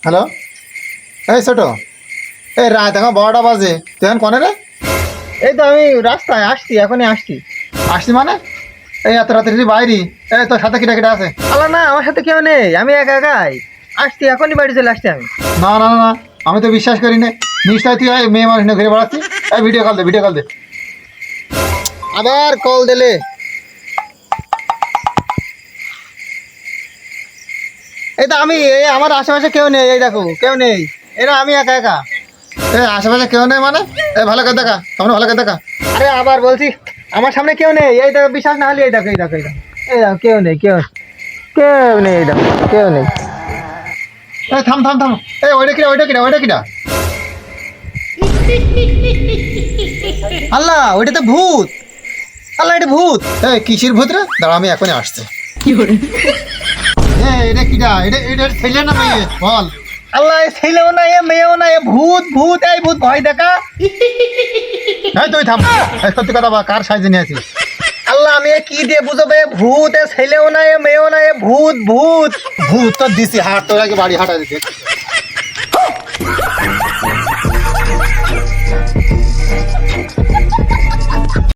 Hello, এই ছোট, এই রাত এখন 12টা বাজে, তুই এখন কনে রে? এই তো আমি রাস্তায় আসছি, এখনই আসছি। আসছি মানে? এই এত রাত্রে তুই বাইরি? এই তোর সাথে কিটা কিটা আছে? আল্লাহ না, আমার সাথে কেউ নেই, আমি একা একাই আসছি, এখনই বাড়ি চলে আসছি আমি। না না না না, আমি তো বিশ্বাস করি না। নিশ্চয় তুই এই মেয়ে মানুষ নিয়ে ঘুরে বেড়াচ্ছিস। এই ভিডিও কল দে, ভিডিও কল দে। আবার কল দিলে? এই তো আমি, এই আমার আশেপাশে কেউ নেই, এই দেখো কেউ নেই, এরা আমি একা একা। এই আশেপাশে কেউ নেই মানে? এই ভালো করে দেখা, সামনে ভালো করে দেখা। আরে আবার বলছি, আমার সামনে কেউ নেই, এই দেখো, বিশ্বাস না হলে এই দেখো, এই দেখো, এই দেখো, এই দেখো, কেউ নেই, কেউ নেই, এই দেখো কেউ নেই। এই থাম থাম থাম, এই ওইটা কিটা, ওইটা কিটা, ওইটা কিটা? আল্লাহ, ওইটা তো ভূত। আল্লাহ, এটা ভূত। এই কিসির ভূত রে? দাঁড়া, আমি এখনই আসছি। এই এটা কিটা? এটা এটা ছেলে না মেয়ে বল? আল্লাহ, এ ছেলেও না, এ মেয়েও না, এ ভূত ভূত, এই ভূত ভয় দেখা। এই তুই থাম, এই সত্যি কথা বল, কার সাইজে নিয়ে আছিস? আল্লাহ, আমি এ কি দিয়ে বুঝাবো? এ ভূত, এ ছেলেও না, এ মেয়েও না, এ ভূত ভূত। ভূত তো দিছি, হাট তোর আগে বাড়ি হাঁটা দিতে।